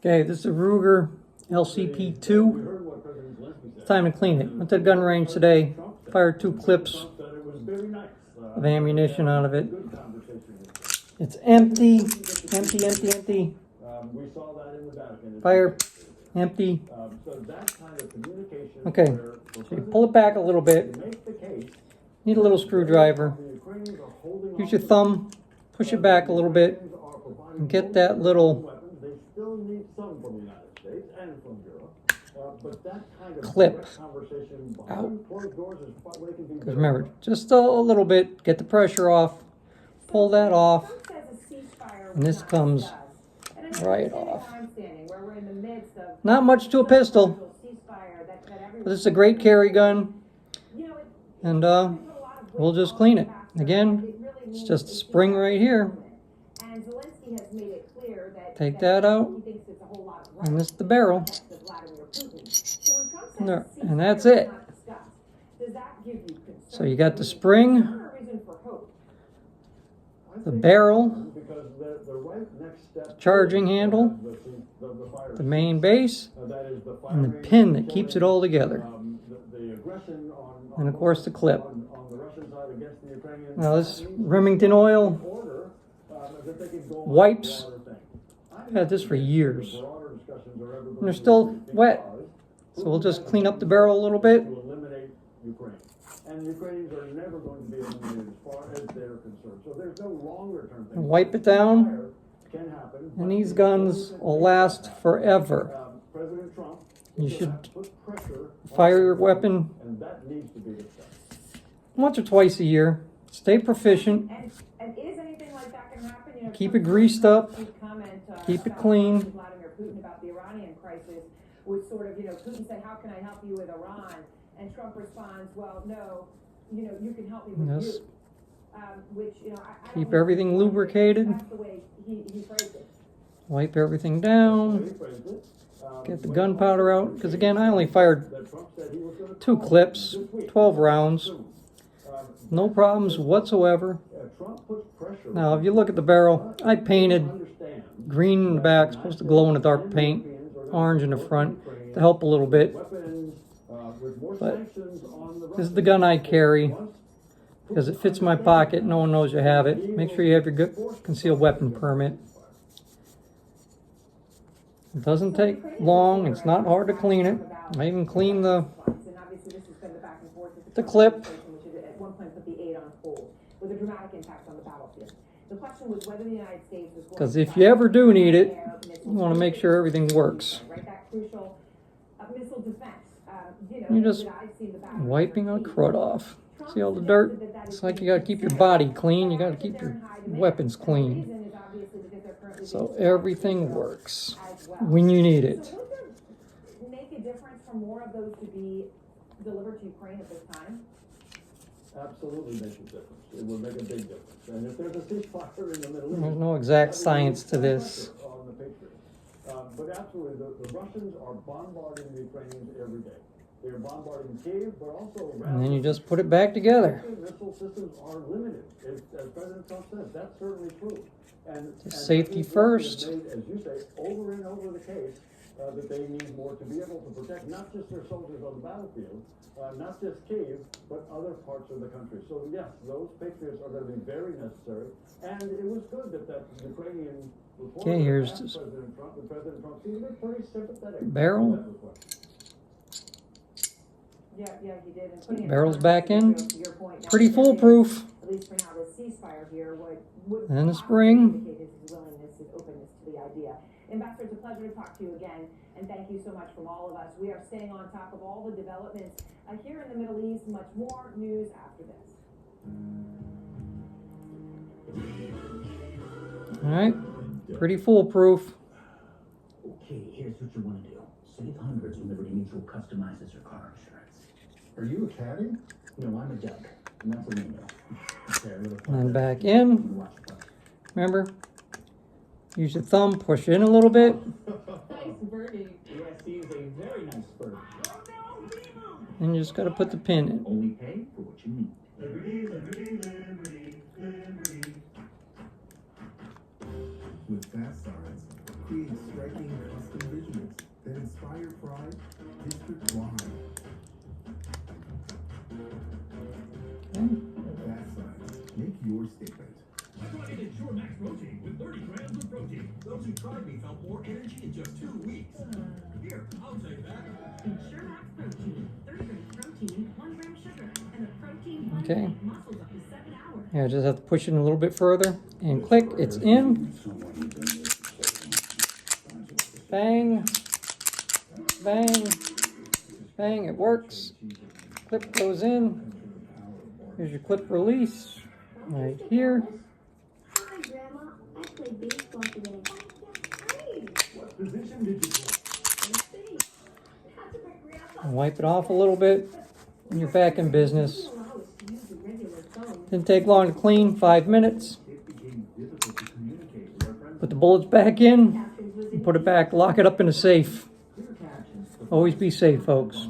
Okay, this is a Ruger LCP II. It's time to clean it. Went to the gun range today, fired 2 clips of ammunition out of it. It's empty, empty, empty, empty. Fire, empty. Okay, so you pull it back a little bit. Need a little screwdriver. Use your thumb, push it back a little bit, and get that little clip out. Because remember, just a little bit, get the pressure off, pull that off, and this comes right off. Not much to a pistol, but it's a great carry gun, and we'll just clean it. Again, it's just a spring right here. Take that out, and this is the barrel. There, and that's it. So you got the spring, the barrel, the charging handle, the main base, and the pin that keeps it all together. And of course the clip. Now this Remington oil wipes. I've had this for years. And they're still wet. So we'll just clean up the barrel a little bit. And Ukrainians are never going to be eliminated as far as they're concerned. So there's no longer term thing. Wipe it down. And these guns will last forever. President Trump, you should fire your weapon once or twice a year. Stay proficient. And is anything like that can happen? You know, keep it greased up. Keep it clean. Vladimir Putin about the Iranian crisis was sort of, Putin said, "How can I help you with Iran?" And Trump responds, "Well, no, you can help me with you." Which, I keep everything lubricated. That's the way he phrased it. Wipe everything down. Get the gunpowder out. Because again, I only fired 2 clips, 12 rounds. No problems whatsoever. Now, if you look at the barrel, I painted green in the back, supposed to glow in the dark paint, orange in the front to help a little bit. But this is the gun I carry because it fits my pocket. No one knows you have it. Make sure you have your good concealed weapon permit. It doesn't take long. It's not hard to clean it. I even clean the clip. Because if you ever do need it, you want to make sure everything works. You're just wiping a crud off. See all the dirt? It's like you got to keep your body clean. You got to keep your weapons clean. So everything works when you need it. Make a difference for more of those to be delivered to Ukraine at this time? Absolutely make a difference. It will make a big difference. And if there's a ceasefire in the Middle East, there's no exact science to this. But absolutely, the Russians are bombarding the Ukrainians every day. They're bombarding Kiev, but also around. And then you just put it back together. Missile systems are limited. As President Trump says, that's certainly true. And safety first. Made, as you say, over and over the case that they need more to be able to protect not just their soldiers on the battlefield, not just Kiev, but other parts of the country. So yes, those Patriots are going to be very necessary. And it was good that Ukrainian reporter asked President Trump, and President Trump seemed to be pretty sympathetic. Barrel. Yeah, he did. And barrel's back in. Pretty foolproof. At least for now, the ceasefire here would and the spring. Indicate his willingness and openness to the idea. Ambassador, it's a pleasure to talk to you again, and thank you so much from all of us. We are staying on top of all the developments here in the Middle East. Much more news after this. All right, pretty foolproof. Okay, here's what you want to do. Save hundreds when Liberty Mutual customizes your car insurance. Are you a caddy? No, I'm a duck. And that's a window. And back in. Remember, use your thumb, push in a little bit. Nice birdie. Yes, he's a very nice bird. And you just got to put the pin in. Only pay for what you need. With fast signs, create striking custom Okay. Yeah, I just have to push it in a little bit further and click. It's in. Bang. Bang. Bang. It works. Clip goes in. Here's your clip release right here. Hi, Grandma. I played baseball today. What position did you And wipe it off a little bit, and you're back in business. Didn't take long to clean, 5 minutes. Put the bullets back in, and put it back, lock it up in a safe. Always be safe, folks.